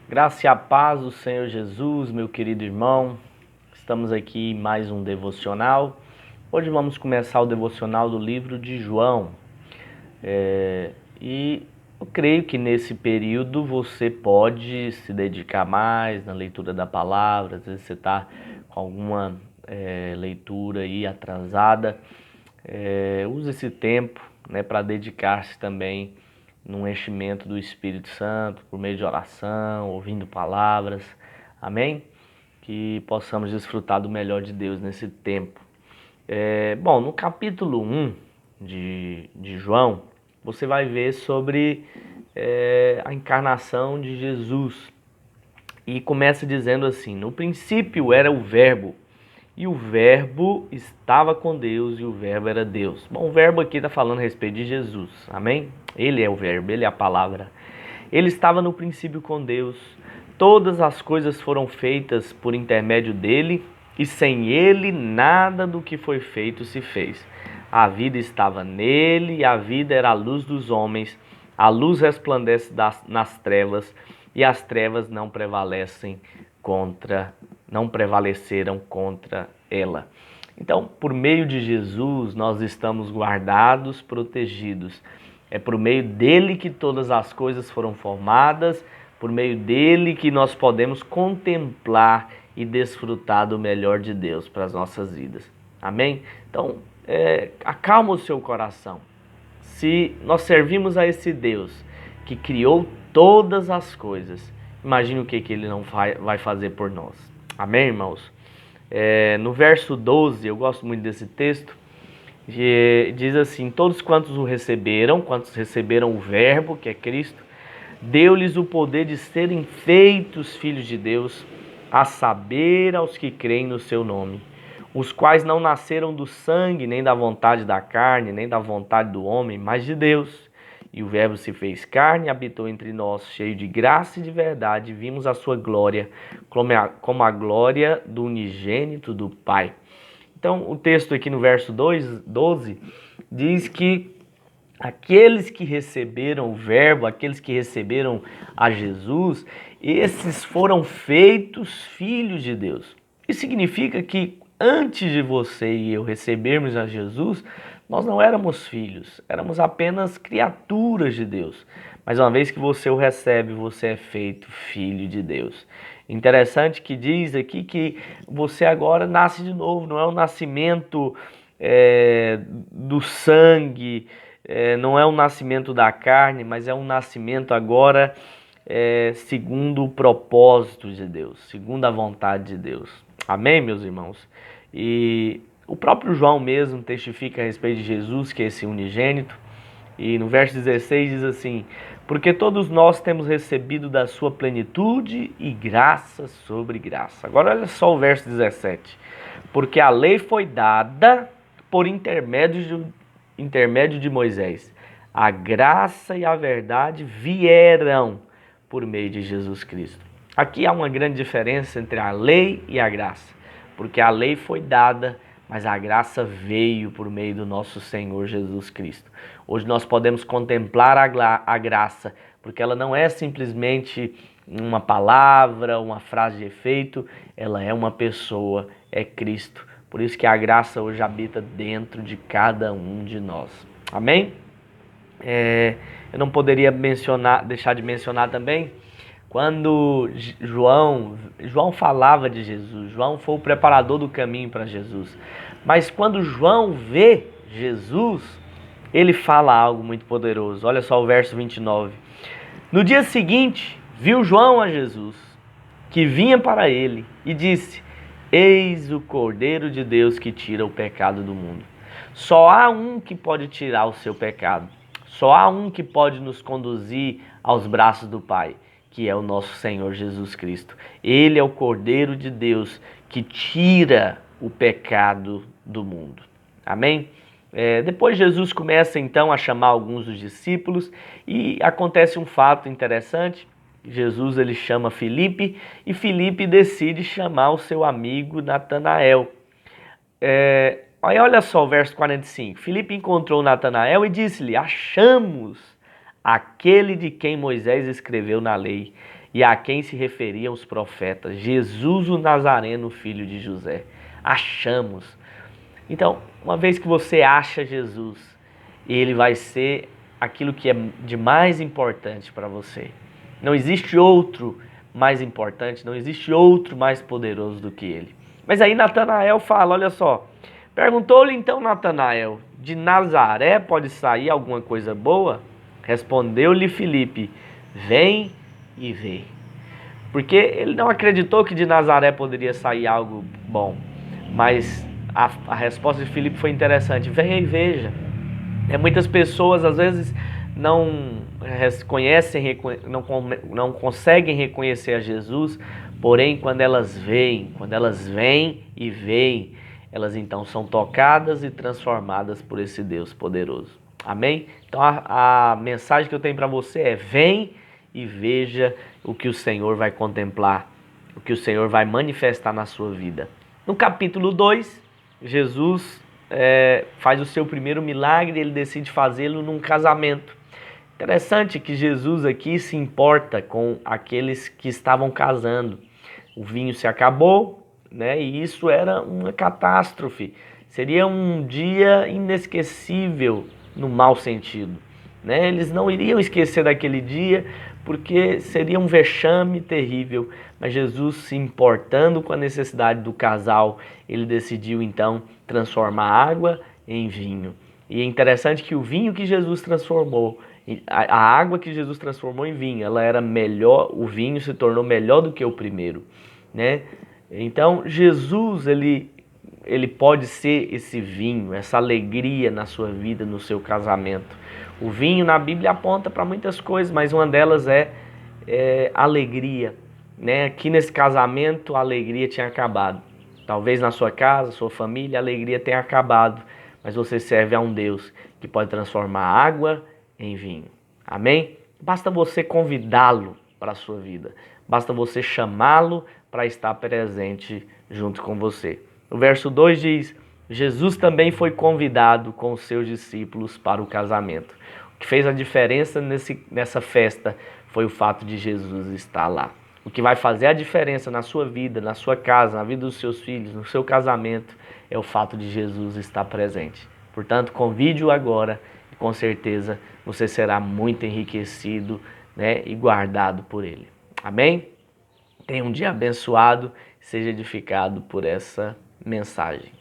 Graça e a paz do Senhor Jesus, meu querido irmão. Estamos aqui em mais um devocional. Hoje vamos começar o devocional do livro de João. E eu creio que nesse período você pode se dedicar mais na leitura da palavra. Às vezes você está com alguma leitura aí atrasada. Use esse tempo, para dedicar-se também num enchimento do Espírito Santo, por meio de oração, ouvindo palavras. Amém? Que possamos desfrutar do melhor de Deus nesse tempo. Bom, no capítulo 1 de João, você vai ver sobre a encarnação de Jesus. E começa dizendo assim: no princípio era o Verbo, e o Verbo estava com Deus, e o Verbo era Deus. Bom, o Verbo aqui está falando a respeito de Jesus, amém? Ele é o Verbo, ele é a palavra. Ele estava no princípio com Deus. Todas as coisas foram feitas por intermédio dele, e sem ele nada do que foi feito se fez. A vida estava nele, e a vida era a luz dos homens. A luz resplandece nas trevas, e as trevas não prevaleceram contra ela. Então, por meio de Jesus, nós estamos guardados, protegidos. É por meio dele que todas as coisas foram formadas, por meio dele que nós podemos contemplar e desfrutar do melhor de Deus para as nossas vidas. Amém? Então, acalma o seu coração. Se nós servimos a esse Deus que criou todas as coisas, imagine o que ele não vai fazer por nós. Amém, irmãos? No verso 12, eu gosto muito desse texto, diz assim: todos quantos receberam o Verbo, que é Cristo, deu-lhes o poder de serem feitos filhos de Deus, a saber, aos que creem no seu nome, os quais não nasceram do sangue, nem da vontade da carne, nem da vontade do homem, mas de Deus. E o Verbo se fez carne e habitou entre nós, cheio de graça e de verdade, e vimos a sua glória, como a glória do unigênito do Pai. Então, o texto aqui no verso 12 diz que aqueles que receberam o Verbo, aqueles que receberam a Jesus, esses foram feitos filhos de Deus. Isso significa que antes de você e eu recebermos a Jesus, nós não éramos filhos, éramos apenas criaturas de Deus. Mas uma vez que você o recebe, você é feito filho de Deus. Interessante que diz aqui que você agora nasce de novo, não é um nascimento do sangue, não é um nascimento da carne, mas é um nascimento agora segundo o propósito de Deus, segundo a vontade de Deus. Amém, meus irmãos? E o próprio João mesmo testifica a respeito de Jesus, que é esse unigênito. E no verso 16 diz assim: porque todos nós temos recebido da sua plenitude e graça sobre graça. Agora olha só o verso 17. Porque a lei foi dada por intermédio de Moisés. A graça e a verdade vieram por meio de Jesus Cristo. Aqui há uma grande diferença entre a lei e a graça. Porque a lei foi dada, mas a graça veio por meio do nosso Senhor Jesus Cristo. Hoje nós podemos contemplar a graça, porque ela não é simplesmente uma palavra, uma frase de efeito, ela é uma pessoa, é Cristo. Por isso que a graça hoje habita dentro de cada um de nós. Amém? Eu não poderia deixar de mencionar também, quando João falava de Jesus, João foi o preparador do caminho para Jesus. Mas quando João vê Jesus, ele fala algo muito poderoso. Olha só o verso 29. No dia seguinte, viu João a Jesus, que vinha para ele, e disse: eis o Cordeiro de Deus que tira o pecado do mundo. Só há um que pode tirar o seu pecado. Só há um que pode nos conduzir aos braços do Pai, que é o nosso Senhor Jesus Cristo. Ele é o Cordeiro de Deus que tira o pecado do mundo. Amém? Depois Jesus começa então a chamar alguns dos discípulos e acontece um fato interessante. Jesus ele chama Filipe e Filipe decide chamar o seu amigo Natanael. Olha só o verso 45. Filipe encontrou Natanael e disse-lhe: achamos aquele de quem Moisés escreveu na lei e a quem se referiam os profetas, Jesus o Nazareno, filho de José. Achamos. Então, uma vez que você acha Jesus, ele vai ser aquilo que é de mais importante para você. Não existe outro mais importante, não existe outro mais poderoso do que ele. Mas aí Natanael fala, olha só, perguntou-lhe então Natanael, de Nazaré pode sair alguma coisa boa? Respondeu-lhe Filipe, vem e vê. Porque ele não acreditou que de Nazaré poderia sair algo bom. Mas a resposta de Filipe foi interessante, venha e veja. Muitas pessoas às vezes não conhecem, não conseguem reconhecer a Jesus, porém quando elas vêm e veem, elas então são tocadas e transformadas por esse Deus poderoso. Amém? Então a mensagem que eu tenho para você é: vem e veja o que o Senhor vai contemplar, o que o Senhor vai manifestar na sua vida. No capítulo 2, Jesus faz o seu primeiro milagre, ele decide fazê-lo num casamento. Interessante que Jesus aqui se importa com aqueles que estavam casando. O vinho se acabou, né? E isso era uma catástrofe. Seria um dia inesquecível no mau sentido, né? Eles não iriam esquecer daquele dia porque seria um vexame terrível. Mas Jesus, se importando com a necessidade do casal, ele decidiu então transformar água em vinho. E é interessante que o vinho que Jesus transformou, a água que Jesus transformou em vinho, ela era melhor, o vinho se tornou melhor do que o primeiro, né? Então Jesus, ele pode ser esse vinho, essa alegria na sua vida, no seu casamento. O vinho na Bíblia aponta para muitas coisas, mas uma delas é alegria, né? Aqui nesse casamento a alegria tinha acabado. Talvez na sua casa, sua família, a alegria tenha acabado, mas você serve a um Deus que pode transformar água em vinho. Amém? Basta você convidá-lo para a sua vida. Basta você chamá-lo para estar presente junto com você. O verso 2 diz: Jesus também foi convidado com os seus discípulos para o casamento. O que fez a diferença nessa festa foi o fato de Jesus estar lá. O que vai fazer a diferença na sua vida, na sua casa, na vida dos seus filhos, no seu casamento, é o fato de Jesus estar presente. Portanto, convide-o agora e com certeza você será muito enriquecido, né, e guardado por ele. Amém? Tenha um dia abençoado, seja edificado por essa mensagem.